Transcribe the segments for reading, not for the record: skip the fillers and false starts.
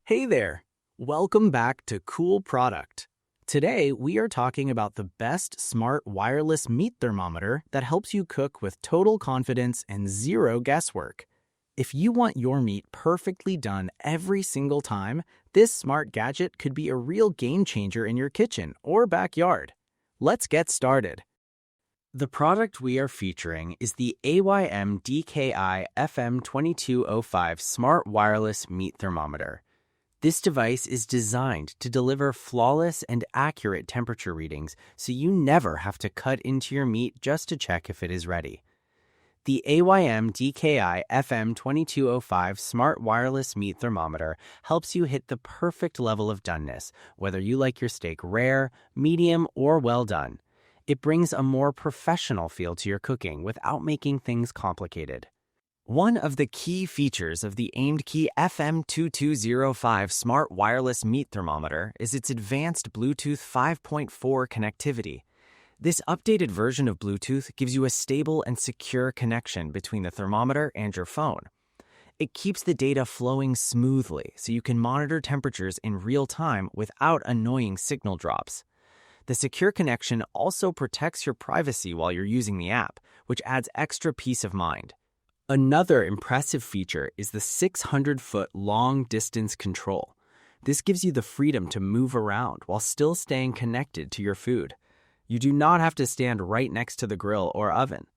Hey there! Welcome back to Cool Product. Today, we are talking about the best smart wireless meat thermometer that helps you cook with total confidence and zero guesswork. If you want your meat perfectly done every single time, this smart gadget could be a real game changer in your kitchen or backyard. Let's get started. The product we are featuring is the AYM DKI FM2205 Smart Wireless Meat Thermometer. This device is designed to deliver flawless and accurate temperature readings so you never have to cut into your meat just to check if it is ready. The AYM DKI FM2205 Smart Wireless Meat Thermometer helps you hit the perfect level of doneness, whether you like your steak rare, medium, or well done. It brings a more professional feel to your cooking without making things complicated. One of the key features of the AIMDkey FM2205 Smart Wireless Meat Thermometer is its advanced Bluetooth 5.4 connectivity. This updated version of Bluetooth gives you a stable and secure connection between the thermometer and your phone. It keeps the data flowing smoothly so you can monitor temperatures in real time without annoying signal drops. The secure connection also protects your privacy while you're using the app, which adds extra peace of mind. Another impressive feature is the 600-foot long-distance control. This gives you the freedom to move around while still staying connected to your food. You do not have to stand right next to the grill or oven.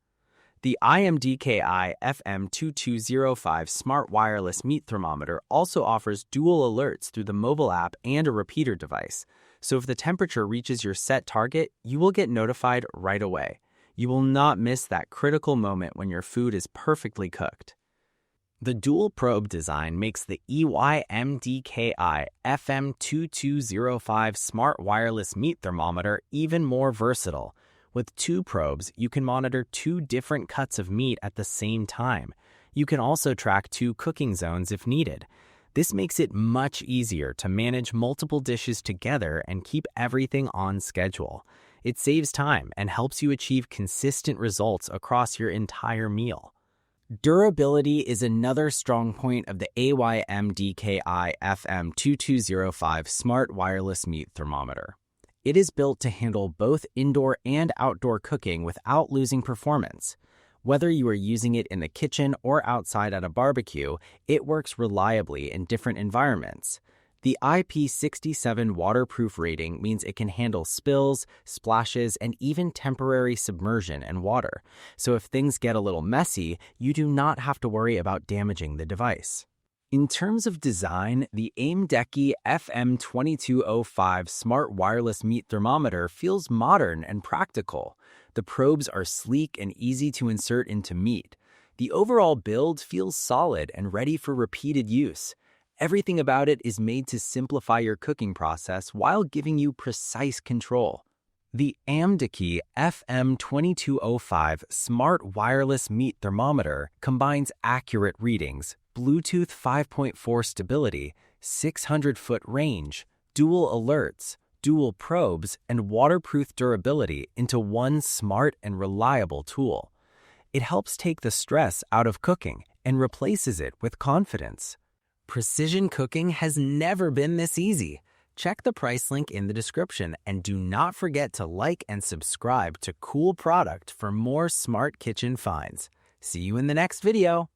The IMDKI FM2205 Smart Wireless Meat Thermometer also offers dual alerts through the mobile app and a repeater device. So if the temperature reaches your set target, you will get notified right away. You will not miss that critical moment when your food is perfectly cooked. The dual probe design makes the EYMDKI FM2205 Smart Wireless Meat Thermometer even more versatile. With two probes, you can monitor two different cuts of meat at the same time. You can also track two cooking zones if needed. This makes it much easier to manage multiple dishes together and keep everything on schedule. It saves time and helps you achieve consistent results across your entire meal. Durability is another strong point of the AYM DKI FM2205 Smart Wireless Meat Thermometer. It is built to handle both indoor and outdoor cooking without losing performance. Whether you are using it in the kitchen or outside at a barbecue, it works reliably in different environments. The IP67 waterproof rating means it can handle spills, splashes, and even temporary submersion in water. So if things get a little messy, you do not have to worry about damaging the device. In terms of design, the AIMDkey FM2205 Smart Wireless Meat Thermometer feels modern and practical. The probes are sleek and easy to insert into meat. The overall build feels solid and ready for repeated use. Everything about it is made to simplify your cooking process while giving you precise control. The AIMDkey FM2205 Smart Wireless Meat Thermometer combines accurate readings, Bluetooth 5.4 stability, 600-foot range, dual alerts, dual probes, and waterproof durability into one smart and reliable tool. It helps take the stress out of cooking and replaces it with confidence. Precision cooking has never been this easy. Check the price link in the description and do not forget to like and subscribe to Cool Product for more smart kitchen finds. See you in the next video.